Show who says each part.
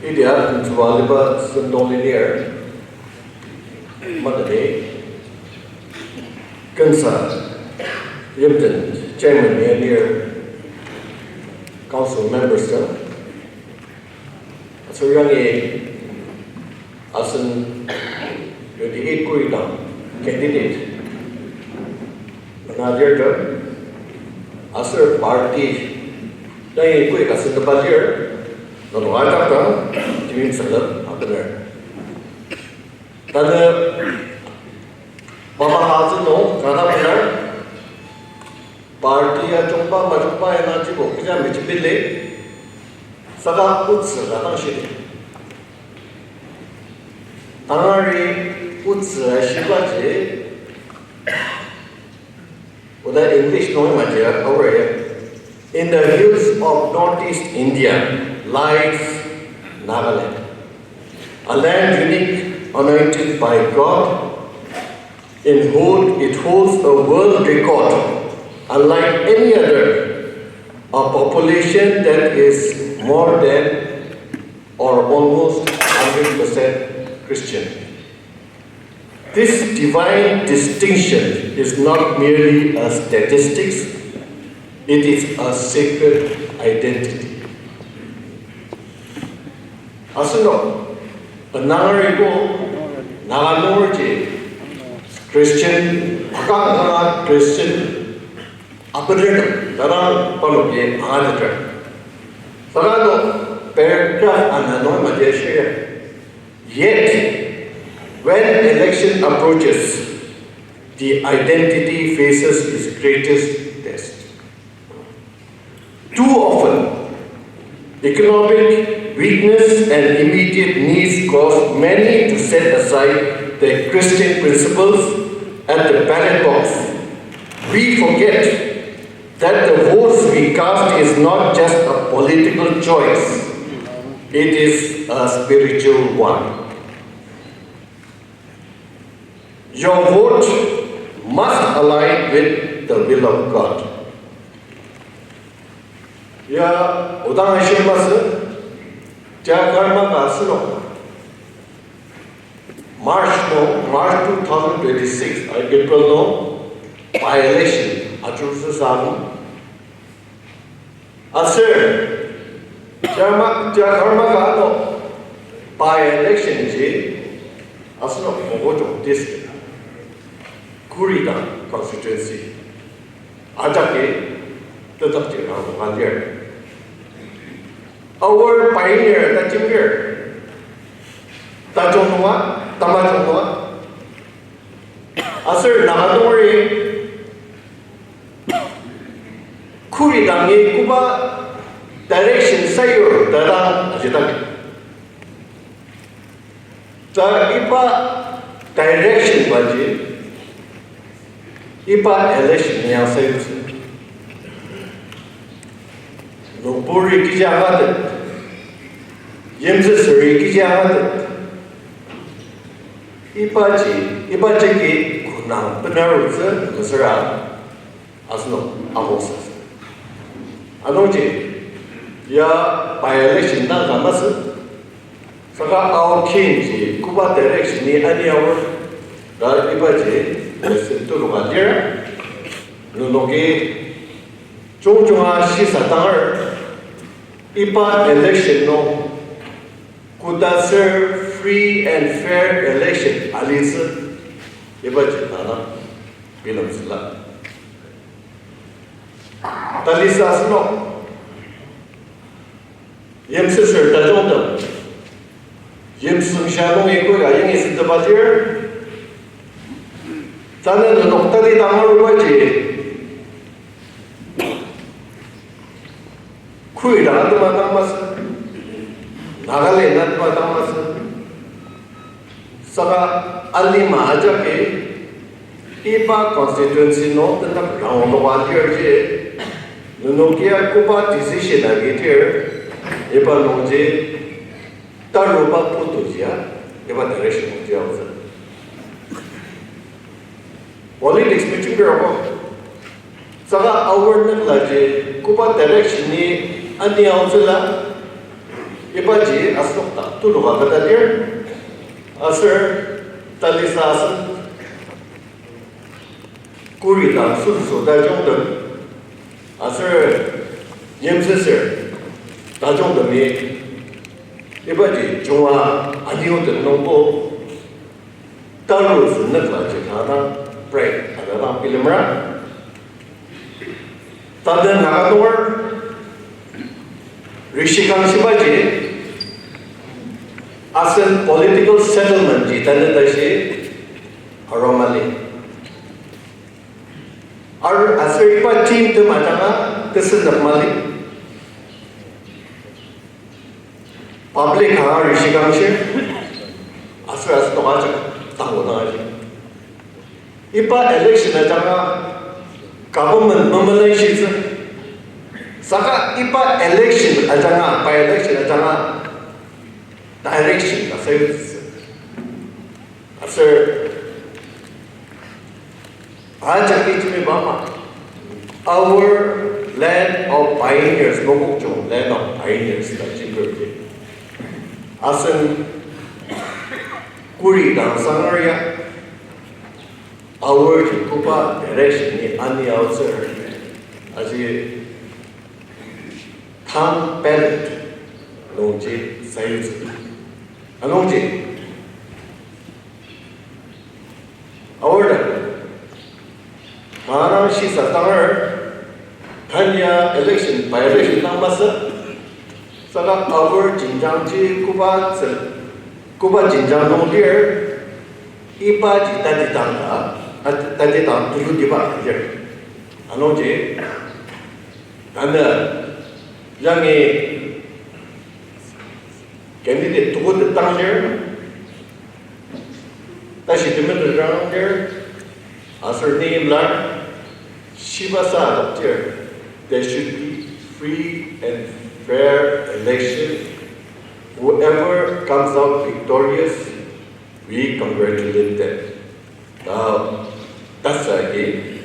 Speaker 1: India Tuwaliba Sundolineer Madane Khensa Yimden Chairman near Council members so young Asan 28 Koridang candidate another Asar party Dahil quick as in the budget, not one after, doing some up there. Then, Mama has no, another party at Jumpa, Majumpa, and Ajibo, which is Billy, Sada puts a Ranashi. Tanari puts a Shivaji with the English knowing Magia over here. In the hills of northeast India lies Nagaland, a land unique, anointed by God, in whom it holds a world record, unlike any other, a population that is more than or almost 100% Christian. This divine distinction is not merely a statistics, it is a sacred identity. Asano, a Nagarigo, Naganorji, Christian, Akanga Christian, Apadir, Dara Palopi, Aditer. Sarado, paragraph and anonymous. Yet, when election approaches, the identity faces its greatest test. Too often, economic weakness and immediate needs cause many to set aside their Christian principles at the ballot box. We forget that the votes we cast is not just a political choice, it is a spiritual one. Your vote must align with the will of God. Ya, udang Hashemas, Jakarma Gasino, March 2026, April no, by election, Achusa Samu. Asir, Jakarma Gano, by election, Asno Mogoto District, Koridang Constituency, Ajake, our pioneer, the Jamir, Tajonua, Tamajonua, Asir Nagadori, Kuridangi, Kuba, direction Sayo, Dada, Ajitaki. The IPA direction budget, IPA election, Nia Sayus. No puri kijahat, James Suri kijahat. Ipachi ki kunang penarutsa kusara asno amosas. Anoji ya by election na kamas. Saka our king Kuba direction ni ani our dar ipachi sentu lumadir. Nunogi Chongchonga Shisatar IPA election no could serve free and fair election Alisa IPA Chitana Bilamsila Talisa no Yemsisser Tajonda Yemsum Shalom Eko Yang is the Batir Sana the Noctali Damaruaji Koridang at matamas, Nagaland at matamas, Saka Alima Ajake, IPA Constituency no, the round one year, Nunokia Kuba decision again, IPA Noje, Taruba Putuja, IPA direction of the other. Politics, which you go. Saka our Laje, Kuba direction. ani auzula ibaji asnokta tuluga kadadir asir talisasan Koridang sunsu dajongda asir yemsesir dajongda mi ibaji jungwa aniyodan nongbo taru sunnatla jikana pray adala pilimra tadan nagador Rishikang Shibaji asan political settlement jitane dashi aromali Ar asir ipa team tu macam kesan nakmali public ha Rishikang shi asir tu aja tahu aja ipa election aja government memelai shi saka ipa election aja by election aja direction asir our land of pioneers, land of pioneers, asan Koridang area, our Kupa direction ni ani outside, as a town pellet, nongji sayus, anongji, our Mana si satangar Tanya election by election namasa Saka our jinjangji Kuba jinjang nongdir Ipa jita taditang tuyu diba here Anoji Tanda Yangi candidate tukut tang here Tashi dimit around here As her name learned Shivasa there, there should be free and fair election. Whoever comes out victorious, we congratulate them. Now, that's the idea.